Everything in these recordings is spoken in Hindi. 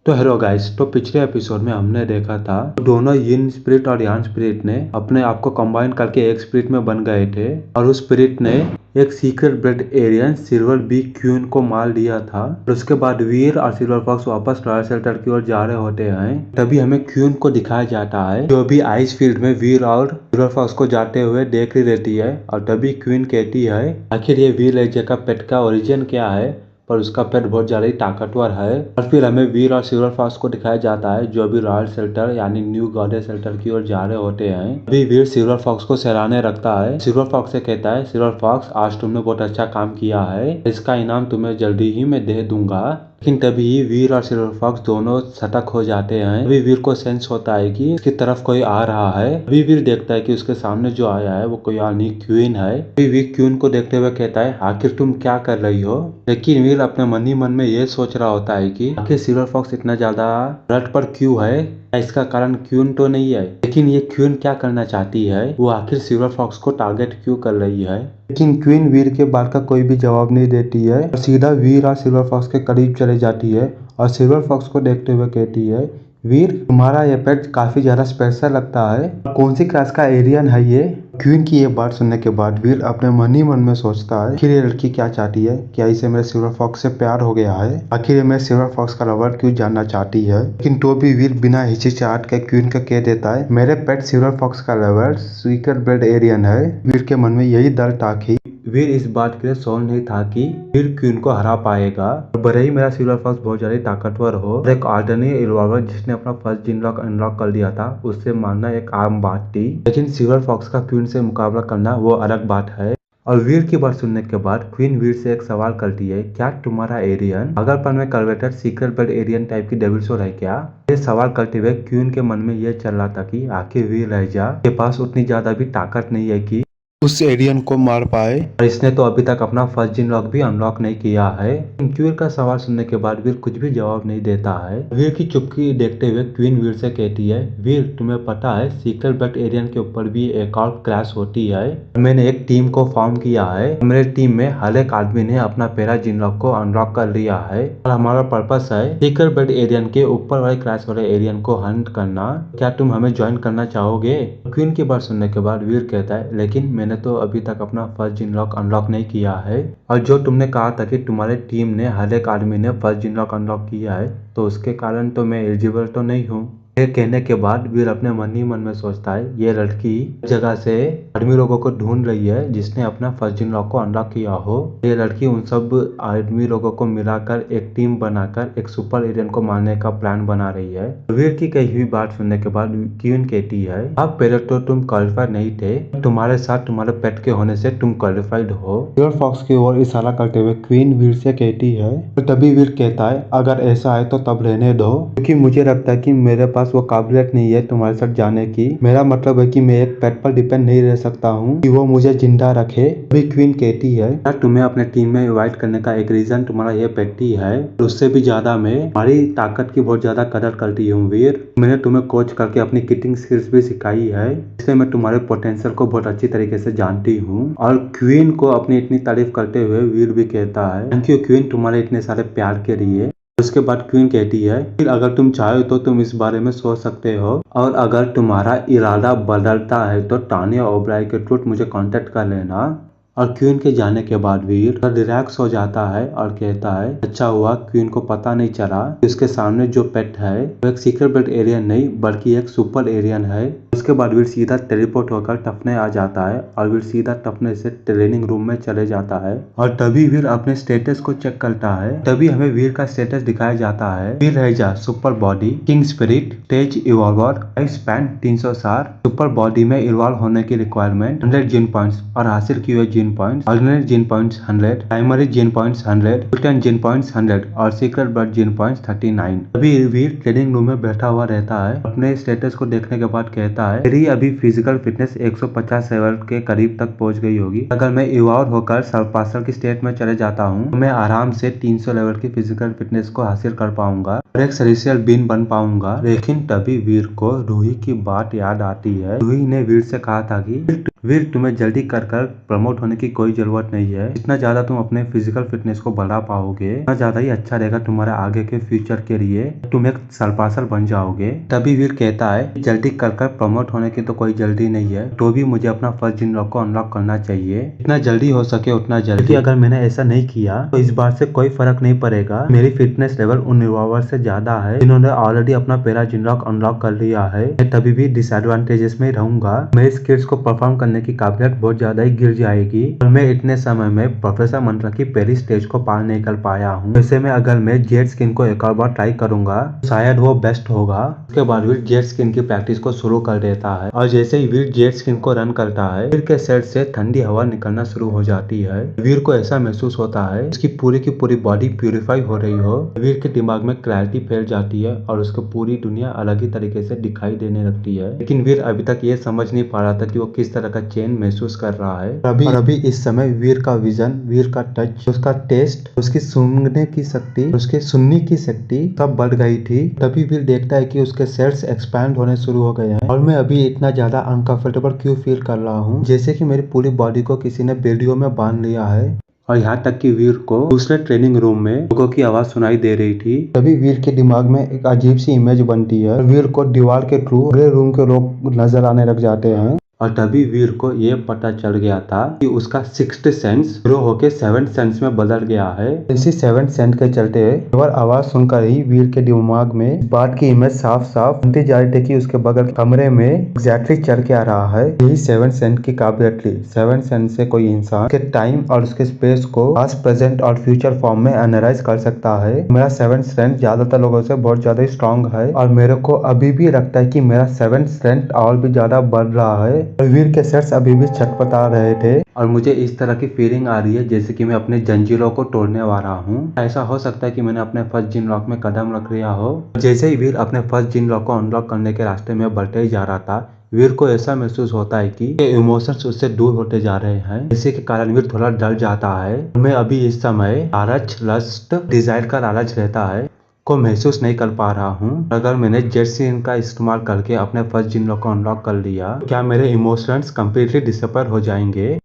तो हेलो गाइस, तो पिछले एपिसोड में हमने देखा था दोनों यिन स्पिरिट और यान स्पिरिट ने अपने आप को कंबाइन करके एक स्पिरिट में बन गए थे और उस स्पिरिट ने एक secret blood alien silver bee queen को मार दिया था। और उसके बाद वीर और सिल्वर फॉक्स वापस रॉयल शेल्टर की ओर जा रहे होते हैं। तभी हमें क्वीन को दिखाया जाता है जो अभी आइस फील्ड में वीर और सिल्वर फॉक्स को जाते हुए देख रही रहती है। और तभी क्वीन कहती है आखिर ये वीर लेजेंड का पेट का ओरिजिन क्या है, पर उसका पेट बहुत ज्यादा ही ताकतवर है। और फिर हमें वीर और सिल्वर फॉक्स को दिखाया जाता है जो अभी रॉयल शेल्टर यानी न्यू गॉडेस शेल्टर की ओर जा रहे होते हैं। अभी वीर सिल्वर फॉक्स को सराहने रखता है। सिल्वर फॉक्स से कहता है, सिल्वर फॉक्स आज तुमने बहुत अच्छा काम किया है, इसका इनाम तुम्हें जल्दी ही मैं दे दूंगा। लेकिन तभी वीर और सिल्वर फॉक्स दोनों सतर्क हो जाते हैं। अभी वीर को सेंस होता है कि उसकी तरफ कोई आ रहा है। अभी वीर देखता है कि उसके सामने जो आया है वो कोई अन्य क्वीन है। अभी वीर क्वीन को देखते हुए कहता है आखिर तुम क्या कर रही हो। लेकिन वीर अपने मन ही मन में ये सोच रहा होता है कि आखिर सिल्वर फॉक्स इतना ज्यादा रट पर क्यों है, इसका कारण क्वीन तो नहीं है, लेकिन ये क्वीन क्या करना चाहती है, वो आखिर सिल्वर फॉक्स को टारगेट क्यों कर रही है। लेकिन क्वीन वीर के बात का कोई भी जवाब नहीं देती है और सीधा वीर और सिल्वर फॉक्स के करीब चले जाती है और सिल्वर फॉक्स को देखते हुए कहती है, वीर तुम्हारा ये पेट काफी ज्यादा स्पेशल लगता है, कौन सी क्लास का एलियन है ये। क्वीन की ये बात सुनने के बाद वीर अपने मन ही मन में सोचता है कि ये लड़की क्या चाहती है, क्या इसे मेरे सिल्वर फॉक्स से प्यार हो गया है, आखिर ये मेरे सिल्वर फॉक्स का लवर क्यों जानना चाहती है। लेकिन तो भी वीर बिना हिचकिचाहट के क्वीन को कह देता है, मेरे पेट सिल्वर फॉक्स का लवर सीक्रेट ब्लड एलियन है। वीर के मन में यही डर था कि वीर इस बात के लिए श्योर नहीं था कि वीर क्वीन को हरा पाएगा। भले ही मेरा सिल्वर फॉक्स बहुत ज्यादा ताकतवर हो, एक ऑर्डिनरी इल्वावर जिसने अपना फर्स्ट जिन लॉक अनलॉक कर लिया था उससे मारना एक आम बात थी, लेकिन सिल्वर फॉक्स का क्वीन से मुकाबला करना वो अलग बात है। और वीर की बात सुनने के बाद क्वीन वीर से एक सवाल करती है, क्या तुम्हारा एलियन अगरपन में converted secret blood alien type की डेविल सोल है क्या। ये सवाल करते हुए क्वीन के मन में यह चल रहा था कि आखिर वीर रैजा के पास उतनी ज्यादा भी ताकत नहीं है कि उस एलियन को मार पाए, और इसने तो अभी तक अपना फर्स्ट जिन लॉक भी अनलॉक नहीं किया है। क्वीन का सवाल सुनने के बाद वीर कुछ भी जवाब नहीं देता है। वीर की चुप्पी देखते हुए क्वीन वीर से कहती है, वीर तुम्हें पता है सीक्रेट ब्लड एलियन के ऊपर भी एक और क्रैश होती है। मैंने एक टीम को फॉर्म किया है, मेरे टीम में हर एक आदमी ने अपना पहला जिन लॉक को अनलॉक कर लिया है और हमारा पर्पस है सीक्रेट ब्लड एलियन के ऊपर वाले क्रैश वाले एलियन को हंट करना। क्या तुम हमें ज्वाइन करना चाहोगे। क्वीन की बात सुनने के बाद वीर कहता है, लेकिन मैंने तो अभी तक अपना फर्स्ट जिन लॉक अनलॉक नहीं किया है, और जो तुमने कहा था कि तुम्हारे टीम ने हर एक आदमी ने फर्स्ट जिन लॉक अनलॉक किया है, तो उसके कारण तो मैं एलिजिबल तो नहीं हूँ। ये कहने के बाद वीर अपने मन ही मन में सोचता है, ये लड़की जगह से आदमी लोगों को ढूंढ रही है जिसने अपना फर्स्ट जिन लॉक को अनलॉक किया हो। ये लड़की उन सब आदमी लोगों को मिलाकर एक टीम बनाकर एक सुपर एलियन को मारने का प्लान बना रही है। वीर की कही हुई बात सुनने के बाद क्वीन कहती है, अब पहले तो तुम क्वालिफाइड नहीं थे, तुम्हारे साथ तुम्हारे पेट के होने से तुम क्वालिफाइड हो। सिल्वर फॉक्स की ओर इशारा करते हुए क्वीन वीर से कहती है, तो तभी वीर कहता है, अगर ऐसा है तो तब रहने दो, क्योंकि मुझे लगता है कि मेरे पास वो काबिलियत नहीं है तुम्हारे साथ जाने की। मेरा मतलब है कि मैं एक पेट पर डिपेंड नहीं रह सकता हूँ कि वो मुझे जिंदा रखे। अभी क्वीन कहती है, तुम्हें अपने टीम में इनवाइट करने का एक रीजन तुम्हारा ये पेट ही है, उससे भी ज्यादा मैं हमारी ताकत की बहुत ज्यादा कदर करती हूँ वीर। मैंने तुम्हें कोच करके अपनी किटिंग स्किल्स भी सिखाई है, इसलिए मैं तुम्हारे पोटेंशियल को बहुत अच्छी तरीके से जानती हूँ। और क्वीन को अपनी इतनी तारीफ करते हुए वीर भी कहता है, थैंक यू क्वीन तुम्हारे इतने सारे प्यार के लिए। उसके बाद क्वीन कहती है, फिर अगर तुम चाहो तो तुम इस बारे में सोच सकते हो, और अगर तुम्हारा इरादा बदलता है तो टानिया ओब्राय के थ्रू मुझे कांटेक्ट कर लेना। और क्वीन के जाने के बाद वीर रिलैक्स हो जाता है और कहता है, अच्छा हुआ क्वीन को पता नहीं चला कि उसके सामने जो पेट है वो एक सीक्रेट ब्लड एलियन नहीं बल्कि एक सुपर एलियन है। उसके बाद वीर सीधा टेलीपोर्ट होकर टफने आ जाता है और वीर सीधा टफने से ट्रेनिंग रूम में चले जाता है। और तभी वीर अपने स्टेटस को चेक करता है, तभी हमें वीर का स्टेटस दिखाया जाता है, Veer Raheja super body king spirit stage evolver life span 360, super body में इवॉल्व होने की रिक्वायरमेंट 100 जिन पॉइंट्स और हासिल किए हुए जिन पॉइंट्स, ऑर्डिनरी जिन पॉइंट्स 100, प्राइमरी जिन पॉइंट्स 100, ब्रिटेन जिन पॉइंट्स 100 और सीक्रेट ब्लड जिन पॉइंट्स 39। अभी वीर ट्रेनिंग रूम में बैठा हुआ रहता है, अपने स्टेटस को देखने के बाद कहता है, मेरी अभी फिजिकल फिटनेस 150 लेवल के करीब तक पहुंच गई होगी। अगर मैं इवॉल्व होकर सर्पासल की स्टेट में चले जाता हूँ तो मैं आराम से 300 लेवल की फिजिकल फिटनेस को हासिल कर पाऊंगा और एक सेलेस्टियल बीन बन पाऊंगा। लेकिन तभी वीर को रूही की बात याद आती है। रूही ने वीर से कहा था कि वीर तुम्हें जल्दी कर प्रमोट होने की कोई जरूरत नहीं है। जितना ज्यादा तुम अपने फिजिकल फिटनेस को बढ़ा पाओगे उतना ज्यादा ही अच्छा रहेगा तुम्हारे आगे के फ्यूचर के लिए। तुम एक सर्पासर बन जाओगे। तभी वीर कहता है जल्दी कर प्रमोट होने की तो कोई जल्दी नहीं है, तो भी मुझे अपना फर्स्ट जिन लॉक को अनलॉक करना चाहिए। जितना जल्दी हो सके उतना जल्दी। अगर मैंने ऐसा नहीं किया तो इस बार से कोई फर्क नहीं पड़ेगा। मेरी फिटनेस लेवल उन रिवॉल्वर से ज्यादा है जिन्होंने ऑलरेडी अपना पहला जिन लॉक अनलॉक कर लिया है। मैं तभी भी डिसएडवांटेजेस में रहूंगा। मेरी स्किल्स को परफॉर्म करने की काबिलियत बहुत ज्यादा ही गिर जाएगी और मैं इतने समय में प्रोफेसर मंत्रा की पहली स्टेज को पार नहीं कर पाया हूँ। ऐसे में अगर मैं जेट स्किन को एक और बार ट्राई करूंगा शायद वो बेस्ट होगा। उसके बाद वीर जेट स्किन की प्रैक्टिस को शुरू कर देता है और जैसे ही वीर जेट स्किन को रन करता है वीर के सेट से ठंडी हवा निकलना शुरू हो जाती है। वीर को ऐसा महसूस होता है उसकी पूरी की पूरी बॉडी प्यूरिफाई हो रही हो। वीर के दिमाग में क्लैरिटी फैल जाती है और उसको पूरी दुनिया अलग ही तरीके से दिखाई देने लगती है। लेकिन वीर अभी तक ये समझ नहीं पा रहा था कि वो किस तरह का चेंज महसूस कर रहा है। अभी इस समय वीर का विजन, वीर का टच, उसका टेस्ट, उसकी सूंघने की शक्ति, उसके सुनने की शक्ति सब बढ़ गई थी। तभी वीर देखता है कि उसके सेल्स एक्सपैंड होने शुरू हो गए हैं और मैं अभी इतना ज्यादा अनकंफर्टेबल क्यों फील कर रहा हूँ जैसे कि मेरी पूरी बॉडी को किसी ने बेड़ियों में बांध लिया है। और यहाँ तक कि वीर को दूसरे ट्रेनिंग रूम में लोगों की आवाज सुनाई दे रही थी। तभी वीर के दिमाग में एक अजीब सी इमेज बनती है। वीर को दीवार के थ्रू अगले रूम के लोग नजर आने लग जाते हैं और तभी वीर को ये पता चल गया था कि उसका सिक्स्थ सेंस जीरो होके सेवंथ सेंस में बदल गया है। इसी सेवंथ सेंस के चलते केवल आवाज सुनकर ही वीर के दिमाग में बात की इमेज साफ साफ बनती जा रही थी कि उसके बगल कमरे में एग्जैक्टली चल के आ रहा है। यही सेवंथ सेंस की काबिलियत थी। सेवंथ सेंस से कोई इंसान के टाइम और उसके स्पेस को पास्ट, प्रेजेंट और फ्यूचर फॉर्म में एनालाइज कर सकता है। मेरा सेवंथ सेंस ज्यादातर लोगों से बहुत ज्यादा स्ट्रॉन्ग है और मेरे को अभी भी लगता है कि मेरा सेवंथ सेंस और भी ज्यादा बढ़ रहा है। वीर के सेट्स अभी भी छटपटा रहे थे और मुझे इस तरह की फीलिंग आ रही है जैसे कि मैं अपने जंजीरों को तोड़ने वाला हूँ। ऐसा हो सकता है कि मैंने अपने फर्स्ट जिन लॉक में कदम रख लिया हो। जैसे ही वीर अपने फर्स्ट जिन लॉक को अनलॉक करने के रास्ते में बढ़ते ही जा रहा था वीर को ऐसा महसूस होता है कि इमोशंस उससे दूर होते जा रहे हैं, इसी के कारण वीर थोड़ा डर जाता है। मैं अभी इस समय लालच, लस्ट, डिजायर का लालच रहता है को महसूस नहीं कर पा रहा हूँ। अगर मैंने जेट स्किन का इस्तेमाल करके अपने फर्स्ट जिन लॉक को अनलॉक कर लिया क्या मेरे इमोशंस कंप्लीटली डिसअपीयर हो जाएंगे।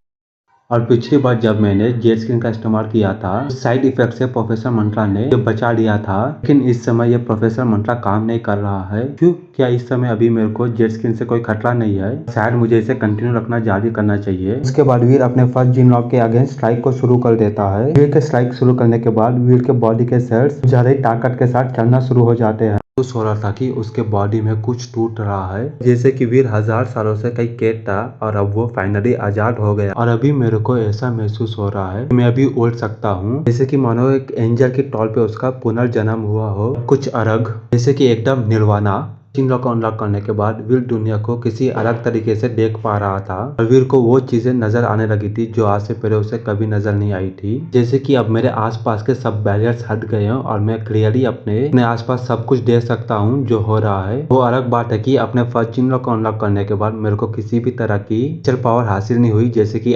और पिछली बार जब मैंने जेट स्किन का इस्तेमाल किया था साइड इफेक्ट से प्रोफेसर मंत्रा ने बचा लिया था, लेकिन इस समय ये प्रोफेसर मंत्रा काम नहीं कर रहा है। क्यों? क्या इस समय अभी मेरे को जेट स्किन से कोई खतरा नहीं है? शायद मुझे इसे कंटिन्यू रखना जारी करना चाहिए। उसके बाद वीर अपने फर्स्ट जिन लॉक के अगेंस्ट स्ट्राइक को शुरू कर देता है। वीर के स्ट्राइक शुरू करने के बाद वीर के बॉडी के सेल्स ज्यादा ही ताकत के साथ चलना शुरू हो जाते हैं। महसूस हो रहा था कि उसके बॉडी में कुछ टूट रहा है, जैसे कि वीर हजार सालों से कहीं कैद था और अब वो फाइनली आजाद हो गया। और अभी मेरे को ऐसा महसूस हो रहा है मैं अभी उड़ सकता हूँ, जैसे कि मानो एक एंजल की तौर पे उसका पुनर्जन्म हुआ हो। कुछ अलग, जैसे कि एकदम निर्वाणा। जिन लॉक को अनलॉक करने के बाद वीर दुनिया को किसी अलग तरीके से देख पा रहा था और वीर को वो चीजें नजर आने लगी थी जो आज से पहले उसे कभी नजर नहीं आई थी। जैसे कि अब मेरे आसपास के सब बैरियर्स हट गए हैं और मैं क्लियरली अपने आसपास सब कुछ देख सकता हूँ जो हो रहा है। वो अलग बात है कि अपने फर्स्ट जिन लॉक को अनलॉक करने के बाद मेरे को किसी भी तरह की नेचर पावर हासिल नहीं हुई, जैसे कि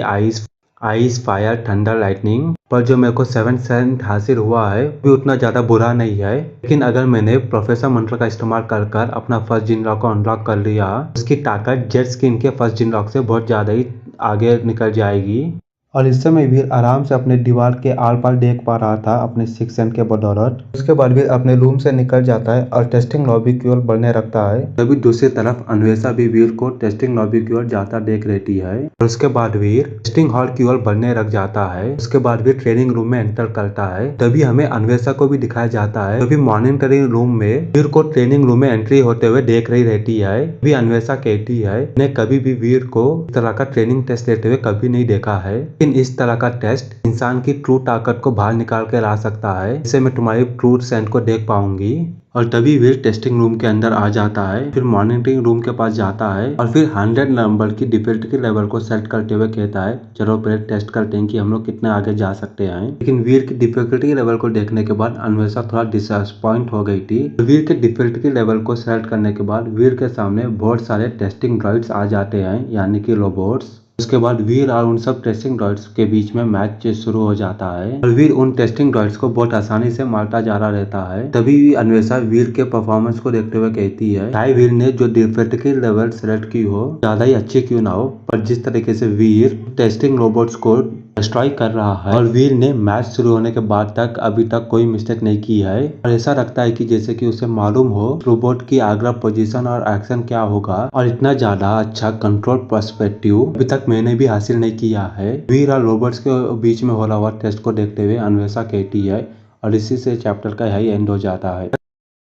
आइस, फायर, थंडर, लाइटनिंग। पर जो मेरे को 7th सेंस हासिल हुआ है भी उतना ज्यादा बुरा नहीं है। लेकिन अगर मैंने प्रोफेसर मंत्र का इस्तेमाल कर अपना फर्स्ट जिन लॉक को अनलॉक कर लिया उसकी ताकत जेट स्किन के फर्स्ट जिन लॉक से बहुत ज्यादा ही आगे निकल जाएगी। और इस समय वीर आराम से अपने दीवार के आर पार देख पा रहा था अपने सिक्स सेंस के बदौलत। उसके बाद वीर अपने रूम से निकल जाता है और टेस्टिंग लॉबी की ओर बढ़ने लगता है। तभी दूसरी तरफ अन्वेषा भी वीर को टेस्टिंग लॉबी की ओर जाता देख रहती है और उसके बाद वीर टेस्टिंग हॉल की ओर बढ़ने लग जाता है। उसके बाद वीर ट्रेनिंग रूम में एंटर करता है। तभी हमें अन्वेषा को भी दिखाया जाता है। तभी मॉनिटरिंग रूम में वीर को ट्रेनिंग रूम में एंट्री होते हुए देख रही रहती है। भी अन्वेषा कहती है ने कभी भी वीर को इस तरह का ट्रेनिंग टेस्ट लेते हुए कभी नहीं देखा है, लेकिन इस तरह का टेस्ट इंसान की ट्रू ताकत को बाहर निकाल के ला सकता है। इससे मैं तुम्हारी ट्रू सेंस को देख पाऊंगी। और तभी वीर टेस्टिंग रूम के अंदर आ जाता है, फिर मॉनिटरिंग रूम के पास जाता है और फिर 100 नंबर की डिफिकल्टी लेवल को सेट करते हुए कहता है चलो पहले टेस्ट करते हैं कि हम लोग कितने आगे जा सकते हैं। लेकिन वीर की डिफिकल्टी लेवल को देखने के बाद अन्वेषा थोड़ा डिसअपॉइंट हो गई थी। वीर के डिफिकल्टी लेवल को सेलेक्ट करने के बाद वीर के सामने बहुत सारे टेस्टिंग ड्रॉइड्स आ जाते हैं, यानी कि रोबोट्स। उसके बाद वीर और उन सब टेस्टिंग ड्रॉइड्स के बीच में मैच शुरू हो जाता है और वीर उन टेस्टिंग ड्रॉइड्स को बहुत आसानी से मारता जा रहा रहता है। तभी अन्वेषा वीर के परफॉर्मेंस को देखते हुए कहती है चाहे वीर ने जो डिफिकल्टी लेवल सेलेक्ट की हो ज्यादा ही अच्छी क्यों ना हो, पर जिस तरीके से वीर टेस्टिंग रोबोट्स को डिस्ट्रॉय कर रहा है और वीर ने मैच शुरू होने के बाद तक अभी तक कोई मिस्टेक नहीं की है और ऐसा लगता है कि जैसे कि उसे मालूम हो रोबोट की अगला पोजीशन और एक्शन क्या होगा और इतना ज्यादा अच्छा कंट्रोल पर्सपेक्टिव अभी तक मैंने भी हासिल नहीं किया है। वीर और रोबोट्स के बीच में हो रहा हुआ टेस्ट को देखते हुए अन्वेषा कहती है और इसी से चैप्टर का यही एंड हो जाता है।